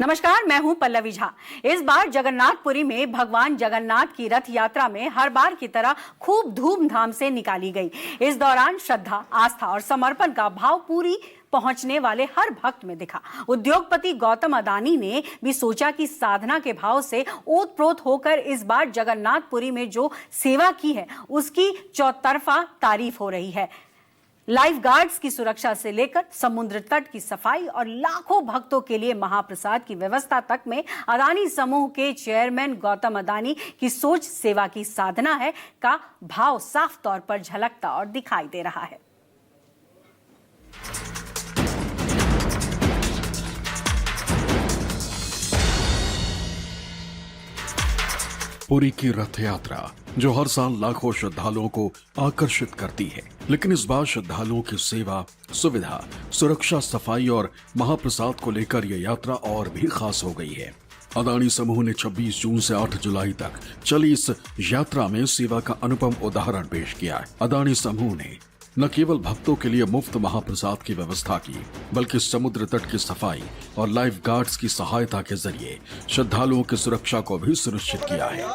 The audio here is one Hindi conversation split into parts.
नमस्कार, मैं हूं पल्लवी झा। इस बार जगन्नाथपुरी में भगवान जगन्नाथ की रथ यात्रा में हर बार की तरह खूब धूमधाम से निकाली गई। इस दौरान श्रद्धा, आस्था और समर्पण का भाव पूरी पहुंचने वाले हर भक्त में दिखा। उद्योगपति गौतम अदानी ने भी सोचा कि साधना के भाव से ओतप्रोत होकर इस बार जगन्नाथपुरी में जो सेवा की है उसकी चौतरफा तारीफ हो रही है। लाइफ गार्ड्स की सुरक्षा से लेकर समुद्र तट की सफाई और लाखों भक्तों के लिए महाप्रसाद की व्यवस्था तक में अदानी समूह के चेयरमैन गौतम अदानी की सोच सेवा की साधना है का भाव साफ तौर पर झलकता और दिखाई दे रहा है। पुरी की रथ यात्रा जो हर साल लाखों श्रद्धालुओं को आकर्षित करती है, लेकिन इस बार श्रद्धालुओं की सेवा, सुविधा, सुरक्षा, सफाई और महाप्रसाद को लेकर यह यात्रा और भी खास हो गई है। अदानी समूह ने 26 जून से 8 जुलाई तक चली इस यात्रा में सेवा का अनुपम उदाहरण पेश किया है। अदानी समूह ने न केवल भक्तों के लिए मुफ्त महाप्रसाद की व्यवस्था की, बल्कि समुद्र तट की सफाई और लाइफ गार्ड्स की सहायता के जरिए श्रद्धालुओं की सुरक्षा को भी सुनिश्चित किया है।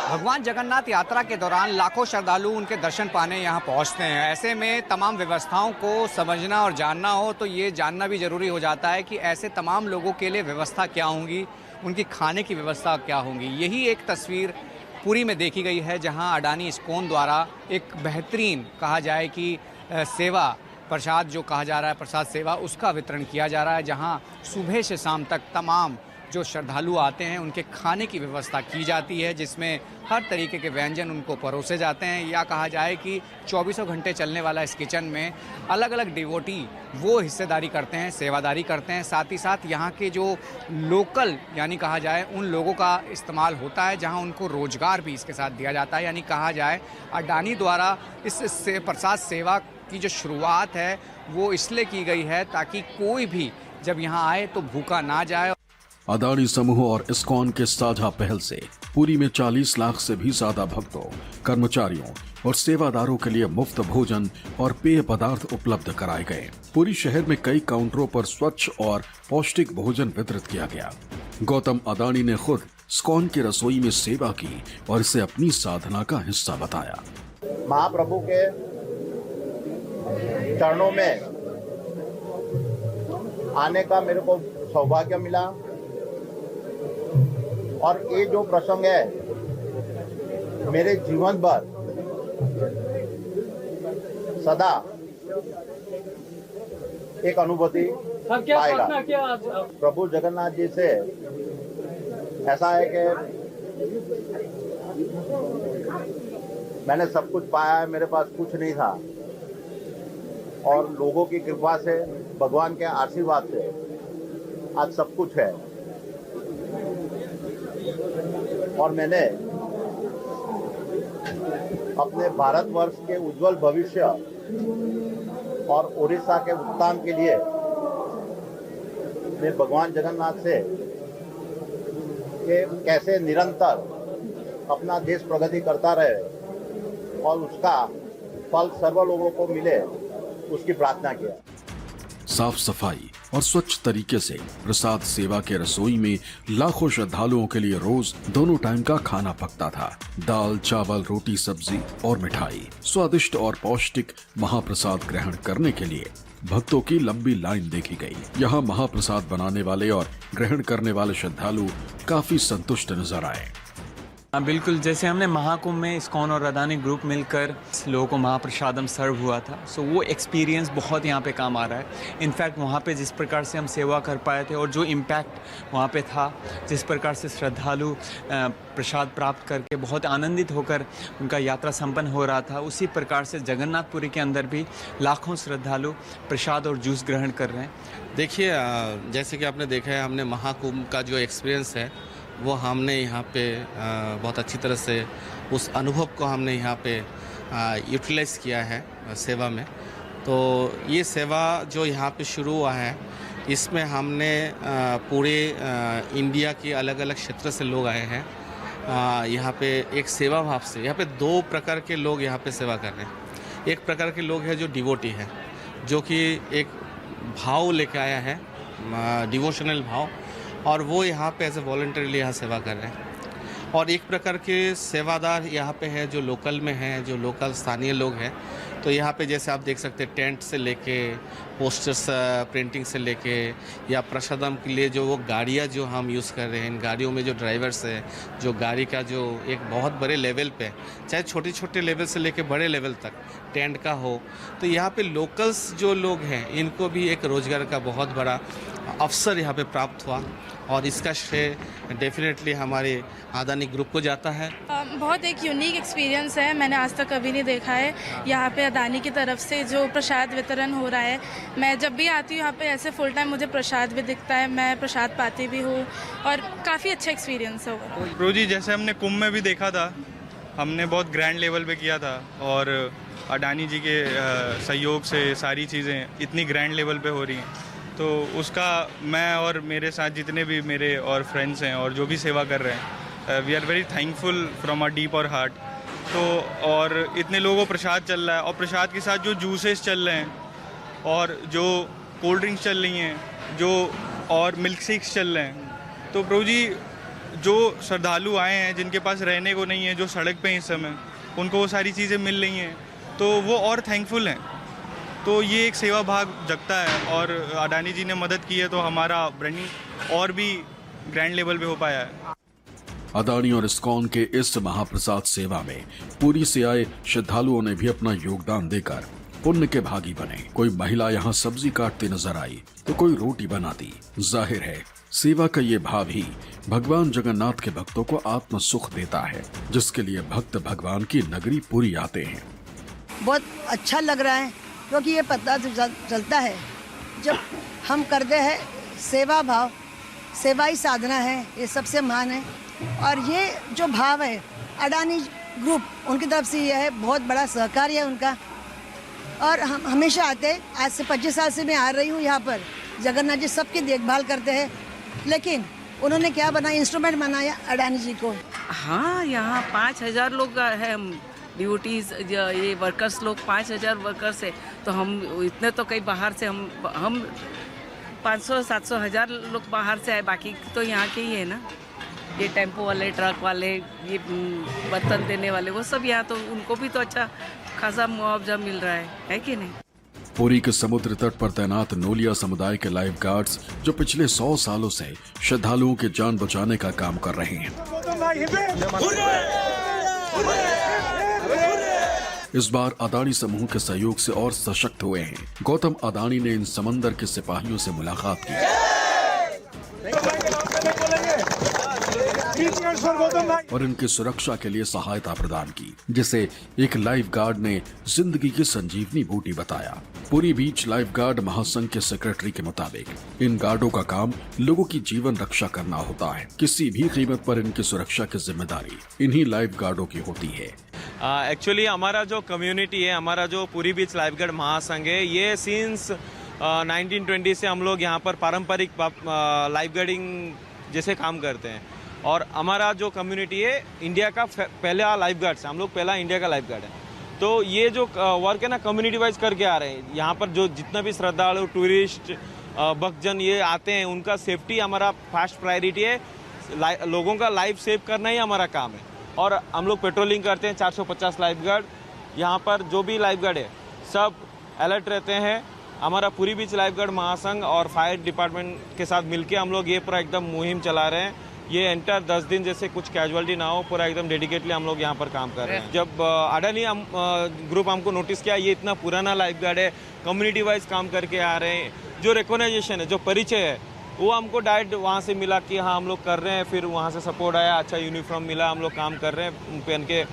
भगवान जगन्नाथ यात्रा के दौरान लाखों श्रद्धालु उनके दर्शन पाने यहाँ पहुँचते हैं। ऐसे में तमाम व्यवस्थाओं को समझना और जानना हो तो ये जानना भी जरूरी हो जाता है कि ऐसे तमाम लोगों के लिए व्यवस्था क्या होंगी, उनकी खाने की व्यवस्था क्या होंगी। यही एक तस्वीर पुरी में देखी गई है, जहां अडानी इस्कॉन द्वारा एक बेहतरीन कहा जाए कि सेवा प्रसाद जो कहा जा रहा है, प्रसाद सेवा, उसका वितरण किया जा रहा है, जहां सुबह से शाम तक तमाम जो श्रद्धालु आते हैं उनके खाने की व्यवस्था की जाती है, जिसमें हर तरीके के व्यंजन उनको परोसे जाते हैं। या कहा जाए कि 24 घंटे चलने वाला इस किचन में अलग अलग डिवोटी वो हिस्सेदारी करते हैं, सेवादारी करते हैं। साथ ही साथ यहाँ के जो लोकल यानी कहा जाए उन लोगों का इस्तेमाल होता है, जहाँ उनको रोजगार भी इसके साथ दिया जाता है। यानी कहा जाए अडानी द्वारा इस प्रसाद सेवा की जो शुरुआत है वो इसलिए की गई है ताकि कोई भी जब यहाँ आए तो भूखा ना जाए। अदानी समूह और इस्कॉन के साझा पहल से पुरी में 40 लाख से भी ज्यादा भक्तों, कर्मचारियों और सेवादारों के लिए मुफ्त भोजन और पेय पदार्थ उपलब्ध कराए गए। पुरी शहर में कई काउंटरों पर स्वच्छ और पौष्टिक भोजन वितरित किया गया। गौतम अदानी ने खुद इस्कॉन की रसोई में सेवा की और इसे अपनी साधना का हिस्सा बताया। महाप्रभु के चरणों में आने का मेरे को सौभाग्य मिला और ये जो प्रसंग है मेरे जीवन भर सदा एक अनुभूति पाएगा। प्रभु जगन्नाथ जी से ऐसा है कि मैंने सब कुछ पाया है, मेरे पास कुछ नहीं था और लोगों की कृपा से, भगवान के आशीर्वाद से आज सब कुछ है। और मैंने अपने भारतवर्ष के उज्जवल भविष्य और उड़ीसा के उत्थान के लिए मैं भगवान जगन्नाथ से कि कैसे निरंतर अपना देश प्रगति करता रहे और उसका फल सर्व लोगों को मिले, उसकी प्रार्थना किया। साफ सफाई और स्वच्छ तरीके से प्रसाद सेवा के रसोई में लाखों श्रद्धालुओं के लिए रोज दोनों टाइम का खाना पकता था। दाल, चावल, रोटी, सब्जी और मिठाई। स्वादिष्ट और पौष्टिक महाप्रसाद ग्रहण करने के लिए भक्तों की लंबी लाइन देखी गई। यहाँ महाप्रसाद बनाने वाले और ग्रहण करने वाले श्रद्धालु काफी संतुष्ट नजर आए। बिल्कुल, जैसे हमने महाकुंभ में इस्कॉन और अदानी ग्रुप मिलकर लोगों को महाप्रसादम सर्व हुआ था, सो वो एक्सपीरियंस बहुत यहाँ पे काम आ रहा है। इनफैक्ट वहाँ पे जिस प्रकार से हम सेवा कर पाए थे और जो इम्पैक्ट वहाँ पे था, जिस प्रकार से श्रद्धालु प्रसाद प्राप्त करके बहुत आनंदित होकर उनका यात्रा संपन्न हो रहा था, उसी प्रकार से जगन्नाथपुरी के अंदर भी लाखों श्रद्धालु प्रसाद और जूस ग्रहण कर रहे हैं। देखिए, जैसे कि आपने देखा है, हमने महाकुंभ का जो एक्सपीरियंस है वो हमने यहाँ पे बहुत अच्छी तरह से उस अनुभव को हमने यहाँ पे यूटिलाइज़ किया है सेवा में। तो ये सेवा जो यहाँ पे शुरू हुआ है, इसमें हमने पूरे इंडिया के अलग अलग क्षेत्र से लोग आए हैं। यहाँ पे एक सेवा भाव से, यहाँ पे दो प्रकार के लोग यहाँ पे सेवा कर रहे हैं। एक प्रकार के लोग हैं जो डिवोटी हैं, जो कि एक भाव लेके आया है, डिवोशनल भाव, और वो यहाँ पे एज ए वॉलंटरीली यहाँ सेवा कर रहे हैं। और एक प्रकार के सेवादार यहाँ पे है जो लोकल में हैं, जो लोकल स्थानीय लोग हैं। तो यहाँ पे जैसे आप देख सकते हैं, टेंट से लेके पोस्टर्स प्रिंटिंग से लेके या प्रसादम के लिए जो वो गाड़ियाँ जो हम यूज़ कर रहे हैं, इन गाड़ियों में जो ड्राइवर्स है, जो गाड़ी का जो एक बहुत बड़े लेवल पे, चाहे छोटे छोटे लेवल से लेके बड़े लेवल तक टेंट का हो, तो यहाँ पे लोकल्स जो लोग हैं इनको भी एक रोज़गार का बहुत बड़ा अवसर यहाँ पे प्राप्त हुआ। और इसका श्रेय डेफिनेटली हमारे अदानी ग्रुप को जाता है। बहुत एक यूनिक एक्सपीरियंस है, मैंने आज तक कभी नहीं देखा है। यहाँ पे अदानी की तरफ से जो प्रसाद वितरण हो रहा है, मैं जब भी आती हूँ यहाँ पे ऐसे फुल टाइम मुझे प्रसाद भी दिखता है, मैं प्रसाद पाती भी हूँ और काफ़ी अच्छा एक्सपीरियंस है ओवरऑल। प्रो जी, जैसे हमने कुंभ में भी देखा था, हमने बहुत ग्रैंड लेवल पे किया था और अडानी जी के सहयोग से सारी चीज़ें इतनी ग्रैंड लेवल पे हो रही हैं, तो उसका मैं और मेरे साथ जितने भी मेरे और फ्रेंड्स हैं और जो भी सेवा कर रहे हैं, we are very thankful from our deep और हार्ट। तो और इतने लोगों को प्रसाद चल रहा है और प्रसाद के साथ जो जूसेस चल रहे हैं और जो कोल्ड ड्रिंक्स चल रही हैं, जो और मिल्क शेक्स चल रहे हैं, तो प्रभु जी जो श्रद्धालु आए हैं जिनके पास रहने को नहीं है, जो सड़क पे इस समय, उनको वो सारी चीज़ें मिल रही हैं, तो वो और थैंकफुल हैं। तो ये एक सेवा भाग जगता है और अडानी जी ने मदद की है, तो हमारा ब्रांडिंग और भी ग्रैंड लेवल पे हो पाया है। अदानी और इस्कॉन के इस महाप्रसाद सेवा में पुरी से आए श्रद्धालुओं ने भी अपना योगदान देकर पुण्य के भागी बने। कोई महिला यहाँ सब्जी काटती नजर आई तो कोई रोटी बनाती। जाहिर है सेवा का ये भाव ही भगवान जगन्नाथ के भक्तों को आत्म सुख देता है, जिसके लिए भक्त भगवान की नगरी पुरी आते हैं। बहुत अच्छा लग रहा है, क्योंकि ये पता चलता है जब हम करते हैं सेवा भाव, सेवा ही साधना है, ये सबसे महान है। और ये जो भाव है अडानी ग्रुप उनकी तरफ से ये है, बहुत बड़ा सहकार्य है उनका। और हम हमेशा आते हैं, आज से 25 साल से मैं आ रही हूँ यहाँ पर। जगन्नाथ जी सबकी देखभाल करते हैं, लेकिन उन्होंने क्या बनाया, इंस्ट्रूमेंट बनाया अडानी जी को। हाँ, यहाँ 5000 लोग है, हम ड्यूटीज ये वर्कर्स लोग 5000 वर्कर्स है, तो हम इतने तो कई बाहर से हम 500 700 1000 लोग बाहर से आए, बाकी तो यहाँ के ही है ना। ये टेम्पो वाले, ट्रक वाले, ये बर्तन देने वाले, वो सब यहाँ, तो उनको भी तो अच्छा खासा मुआवजा मिल रहा है कि नहीं। पुरी के समुद्र तट पर तैनात नोलिया समुदाय के लाइफ गार्ड्स जो पिछले 100 सालों से श्रद्धालुओं की जान बचाने का काम कर रहे हैं, इस बार अदानी समूह के सहयोग से और सशक्त हुए हैं। गौतम अदानी ने इन समंदर के सिपाहियों से मुलाकात की और इनकी सुरक्षा के लिए सहायता प्रदान की, जिसे एक लाइफ गार्ड ने जिंदगी की संजीवनी बूटी बताया। पुरी बीच लाइफ गार्ड महासंघ के सेक्रेटरी के मुताबिक इन गार्डों का काम लोगों की जीवन रक्षा करना होता है। किसी भी कीमत पर इनकी सुरक्षा की जिम्मेदारी इन्हीं लाइफ गार्डों की होती है। एक्चुअली हमारा जो कम्युनिटी है, हमारा जो पुरी बीच लाइफ गार्ड महासंघ है, ये सिंस 1920 से हम लोग यहाँ पर पारंपरिक लाइफ गार्डिंग जैसे काम करते हैं। और हमारा जो कम्युनिटी है इंडिया का पहला लाइफ गार्ड है, हम लोग पहला इंडिया का लाइफ गार्ड है। तो ये जो वर्क है ना, कम्युनिटी वाइज करके आ रहे हैं। यहाँ पर जो जितना भी श्रद्धालु, टूरिस्ट, भक्तजन ये आते हैं, उनका सेफ्टी हमारा फर्स्ट प्रायोरिटी है। लोगों का लाइफ सेव करना ही हमारा काम है। और हम लोग पेट्रोलिंग करते हैं, 450 लाइफ गार्ड। यहाँ पर जो भी लाइफ गार्ड है सब अलर्ट रहते हैं। हमारा पुरी बीच लाइफ गार्ड महासंघ और फायर डिपार्टमेंट के साथ मिलके हम लोग ये पूरा एकदम मुहिम चला रहे हैं। ये एंटर 10 दिन जैसे कुछ कैजुअलिटी ना हो, पूरा एकदम डेडिकेटली हम लोग यहाँ पर काम कर रहे हैं। जब अडानी ग्रुप हमको नोटिस किया, ये इतना पुराना लाइफ गार्ड है, कम्युनिटी वाइज काम करके आ रहे हैं, जो रिकॉग्नाइजेशन है, जो परिचय है, वो हमको डायरेक्ट वहाँ से मिला कि हाँ हम लोग कर रहे हैं। फिर वहाँ से सपोर्ट आया, अच्छा यूनिफॉर्म मिला, हम लोग काम कर रहे हैं, पहन के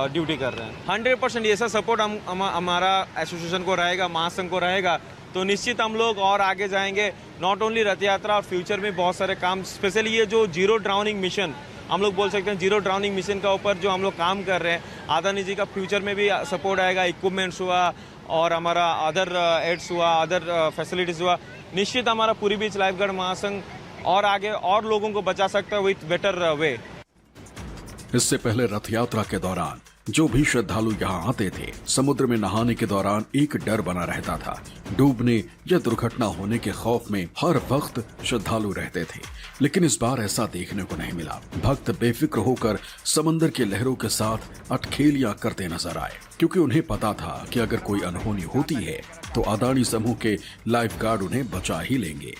ड्यूटी कर रहे हैं। 100% ऐसा सपोर्ट हमारा एसोसिएशन को रहेगा, महासंघ को रहेगा, तो निश्चित हम लोग और आगे जाएंगे। नॉट ओनली रथ यात्रा और फ्यूचर में बहुत सारे काम, स्पेशली ये जो जीरो ड्राउनिंग मिशन हम लोग बोल सकते हैं, जीरो ड्राउनिंग मिशन का ऊपर जो हम लोग काम कर रहे हैं, अदानी जी का फ्यूचर में भी सपोर्ट आएगा। इक्विपमेंट्स हुआ और हमारा अदर एड्स हुआ, अदर फैसिलिटीज़ हुआ, निश्चित हमारा पुरी बीच लाइफ गार्ड महासंघ और आगे और लोगों को बचा सकता है विथ बेटर वे। इससे पहले रथ यात्रा के दौरान जो भी श्रद्धालु यहाँ आते थे, समुद्र में नहाने के दौरान एक डर बना रहता था। डूबने या दुर्घटना होने के खौफ में हर वक्त श्रद्धालु रहते थे, लेकिन इस बार ऐसा देखने को नहीं मिला। भक्त बेफिक्र होकर समंदर की लहरों के साथ अटखेलियां करते नजर आए, क्योंकि उन्हें पता था कि अगर कोई अनहोनी होती है तो अदानी समूह के लाइफ गार्ड उन्हें बचा ही लेंगे।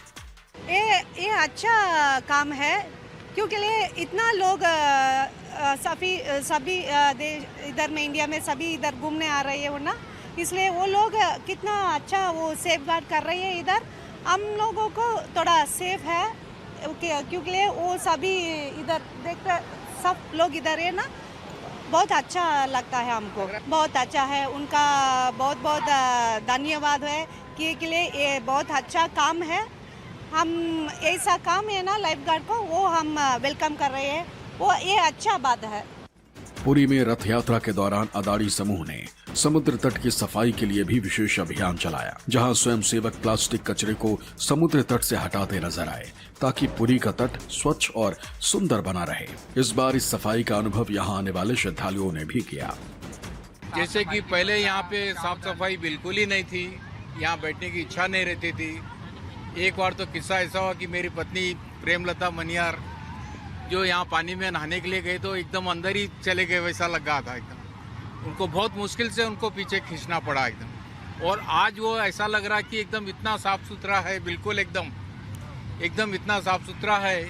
ये अच्छा काम है, क्योंकि इतना लोग सभी इधर में इंडिया में सभी इधर घूमने आ रहे हैं ना, इसलिए वो लोग कितना अच्छा वो सेफ गार्ड कर रहे हैं इधर। हम लोगों को थोड़ा सेफ है, क्योंकि वो सभी इधर देखते सब लोग इधर है ना, बहुत अच्छा लगता है हमको, बहुत अच्छा है। उनका बहुत बहुत धन्यवाद है कि ये बहुत अच्छा काम है। हम ऐसा काम है ना लाइफ गार्ड को, वो हम वेलकम कर रहे हैं, वो ये अच्छा बात है। पुरी में रथ यात्रा के दौरान अदानी समूह ने समुद्र तट की सफाई के लिए भी विशेष अभियान चलाया, जहां स्वयंसेवक प्लास्टिक कचरे को समुद्र तट से हटाते नजर आए, ताकि पुरी का तट स्वच्छ और सुंदर बना रहे। इस बार इस सफाई का अनुभव यहां आने वाले श्रद्धालुओं ने भी किया। जैसे कि पहले यहाँ पे साफ सफाई बिल्कुल ही नहीं थी, यहाँ बैठने की इच्छा नहीं रहती थी। एक बार तो किस्सा ऐसा हुआ कि मेरी पत्नी प्रेमलता मनियार जो यहाँ पानी में नहाने के लिए गए तो एकदम अंदर ही चले गए, वैसा लगा था एकदम। उनको बहुत मुश्किल से उनको पीछे खींचना पड़ा एकदम। और आज वो ऐसा लग रहा कि एकदम इतना साफ सुथरा है, बिल्कुल एकदम इतना साफ सुथरा है,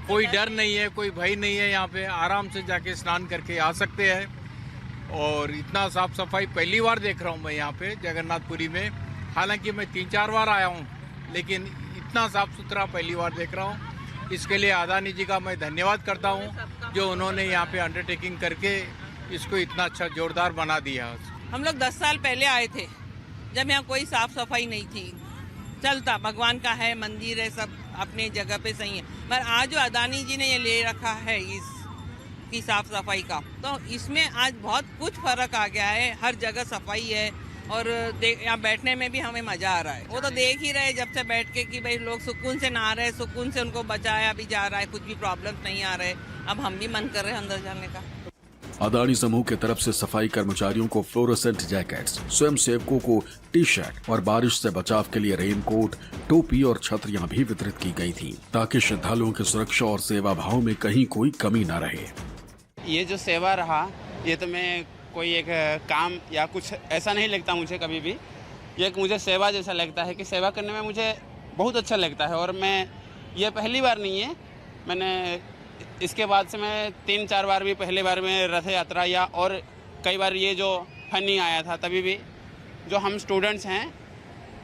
कोई डर नहीं है, कोई भय नहीं है। यहाँ पे आराम से जाके स्नान करके आ सकते हैं। और इतना साफ सफाई पहली बार देख रहा हूँ मैं यहाँ पे जगन्नाथपुरी में। हालांकि मैं 3-4 बार आया हूँ, लेकिन इतना साफ सुथरा पहली बार देख रहा हूँ। इसके लिए अदानी जी का मैं धन्यवाद करता हूँ, जो उन्होंने यहाँ पे अंडरटेकिंग करके इसको इतना अच्छा जोरदार बना दिया। हम लोग 10 साल पहले आए थे, जब यहाँ कोई साफ सफाई नहीं थी, चलता भगवान का है, मंदिर है, सब अपने जगह पे सही है। पर आज जो अदानी जी ने ये ले रखा है इसकी साफ सफाई का, तो इसमें आज बहुत कुछ फर्क आ गया है। हर जगह सफाई है और यहाँ बैठने में भी हमें मजा आ रहा है। वो तो देख ही रहे जब से बैठ के कि भाई लोग सुकून से नहा रहे, सुकून से उनको बचाया भी जा रहा है, कुछ भी प्रॉब्लम नहीं आ रहे। अब हम भी मन कर रहे हैं अंदर जाने का। अदानी समूह की तरफ से सफाई कर्मचारियों को फ्लोरोसेंट जैकेट्स, स्वयं सेवकों को टी-शर्ट और बारिश से बचाव के लिए रेनकोट, टोपी और छतरियां भी वितरित की गई थी, ताकि श्रद्धालुओं की सुरक्षा और सेवा भाव में कहीं कोई कमी न रहे। ये जो सेवा रहा, ये तो मैं कोई एक काम या कुछ ऐसा नहीं लगता मुझे कभी भी। ये एक मुझे सेवा जैसा लगता है कि सेवा करने में मुझे बहुत अच्छा लगता है। और मैं ये पहली बार नहीं है, मैंने इसके बाद से मैं 3-4 बार भी, पहले बार में रथ यात्रा या और कई बार ये जो फनी आया था, तभी भी जो हम स्टूडेंट्स हैं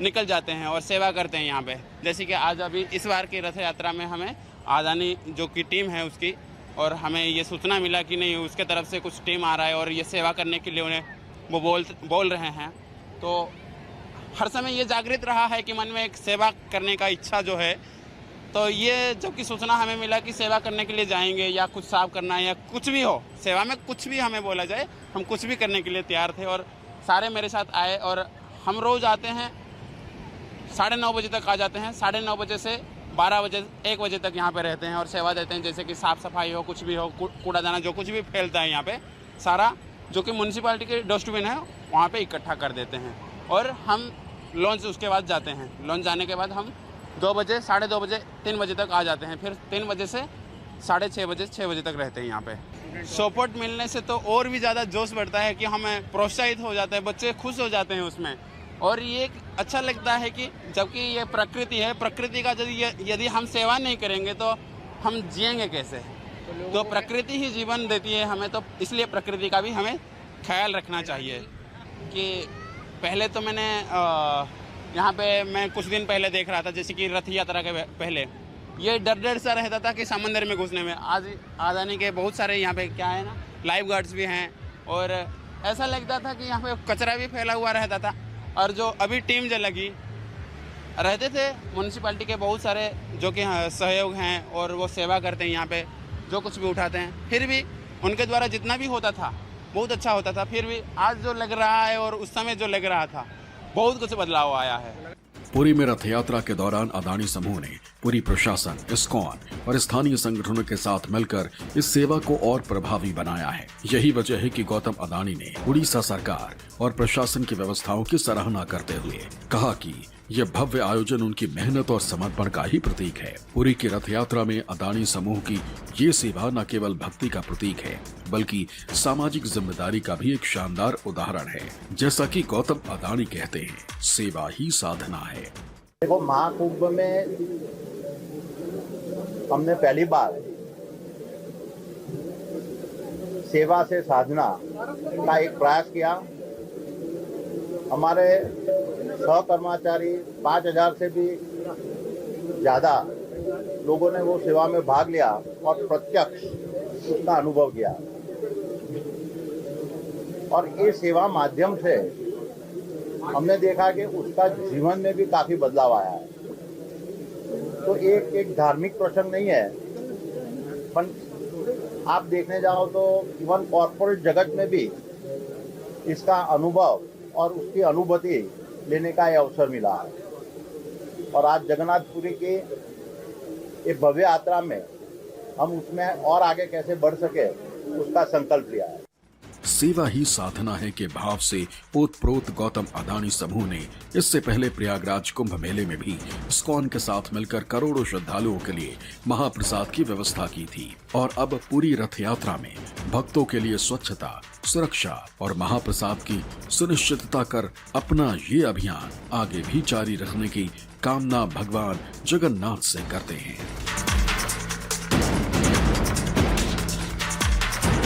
निकल जाते हैं और सेवा करते हैं यहाँ पे। जैसे कि आज अभी इस बार की रथ यात्रा में हमें अदानी जो की टीम है उसकी, और हमें ये सूचना मिला कि नहीं उसके तरफ से कुछ टीम आ रहा है और ये सेवा करने के लिए उन्हें वो बोल रहे हैं। तो हर समय ये जागृत रहा है कि मन में एक सेवा करने का इच्छा जो है। तो ये जब की सूचना हमें मिला कि सेवा करने के लिए जाएंगे या कुछ साफ करना है या कुछ भी हो, सेवा में कुछ भी हमें बोला जाए, हम कुछ भी करने के लिए तैयार थे। और सारे मेरे साथ आए और हम रोज़ आते हैं, 9:30 बजे तक आ जाते हैं, 9:30 बजे से 12 बजे 1 बजे तक यहाँ पे रहते हैं और सेवा देते हैं। जैसे कि साफ़ सफाई हो, कुछ भी हो, कूड़ादाना जो कुछ भी फैलता है यहाँ पे, सारा जो कि म्यूनसिपालिटी के डस्टबिन है वहाँ पे इकट्ठा कर देते हैं। और हम लॉन्च उसके बाद जाते हैं। लॉन्च जाने के बाद हम 2 बजे, 2:30 बजे, 3 बजे तक आ जाते हैं। फिर 3 बजे से 6:30 बजे, 6 बजे तक रहते हैं यहाँ पे। सपोर्ट मिलने से तो और भी ज़्यादा जोश बढ़ता है कि हमें प्रोत्साहित हो जाता है, बच्चे खुश हो जाते हैं उसमें। और ये एक अच्छा लगता है कि जबकि ये प्रकृति है, प्रकृति का यदि हम सेवा नहीं करेंगे तो हम जिएंगे कैसे। तो प्रकृति ही जीवन देती है हमें, तो इसलिए प्रकृति का भी हमें ख्याल रखना चाहिए। कि पहले तो मैंने यहाँ पे मैं कुछ दिन पहले देख रहा था, जैसे कि रथ यात्रा के पहले ये डर सा रहता था कि समंदर में घुसने में। आज अदानी के बहुत सारे यहाँ पे क्या है ना, लाइफ गार्ड्स भी हैं। और ऐसा लगता था कि यहाँ पे कचरा भी फैला हुआ रहता था। और जो अभी टीम जो लगी रहते थे म्यूनसिपालिटी के बहुत सारे जो कि सहयोग हैं और वो सेवा करते हैं यहाँ पे, जो कुछ भी उठाते हैं, फिर भी उनके द्वारा जितना भी होता था बहुत अच्छा होता था। फिर भी आज जो लग रहा है और उस समय जो लग रहा था, बहुत कुछ बदलाव आया है। पुरी में रथ यात्रा के दौरान अदानी समूह ने पुरी प्रशासन, इस्कॉन और स्थानीय संगठनों के साथ मिलकर इस सेवा को और प्रभावी बनाया है। यही वजह है कि गौतम अदानी ने उड़ीसा सरकार और प्रशासन की व्यवस्थाओं की सराहना करते हुए कहा कि यह भव्य आयोजन उनकी मेहनत और समर्पण का ही प्रतीक है। पुरी की रथ यात्रा में अदानी समूह की ये सेवा न केवल भक्ति का प्रतीक है बल्कि सामाजिक जिम्मेदारी का भी एक शानदार उदाहरण है। जैसा कि गौतम अदानी कहते हैं, सेवा ही साधना है। देखो, महाकुंभ में हमने पहली बार सेवा से साधना का एक प्रयास किया। हमारे सहकर्मचारी 5000 से भी ज्यादा लोगों ने वो सेवा में भाग लिया और प्रत्यक्ष उसका अनुभव किया। और ये सेवा माध्यम से हमने देखा कि उसका जीवन में भी काफी बदलाव आया है। तो एक धार्मिक प्रसंग नहीं है, पर आप देखने जाओ तो इवन कॉर्पोरेट जगत में भी इसका अनुभव और उसकी अनुभूति लेने का ये अवसर मिला है। और आज जगन्नाथपुरी की एक भव्य यात्रा में हम उसमें और आगे कैसे बढ़ सके उसका संकल्प लिया है। सेवा ही साधना है के भाव से ओतप्रोत गौतम अदानी समूह ने इससे पहले प्रयागराज कुंभ मेले में भी इस्कॉन के साथ मिलकर करोड़ों श्रद्धालुओं के लिए महाप्रसाद की व्यवस्था की थी। और अब पूरी रथ यात्रा में भक्तों के लिए स्वच्छता, सुरक्षा और महाप्रसाद की सुनिश्चितता कर अपना ये अभियान आगे भी जारी रखने की कामना भगवान जगन्नाथ से करते हैं।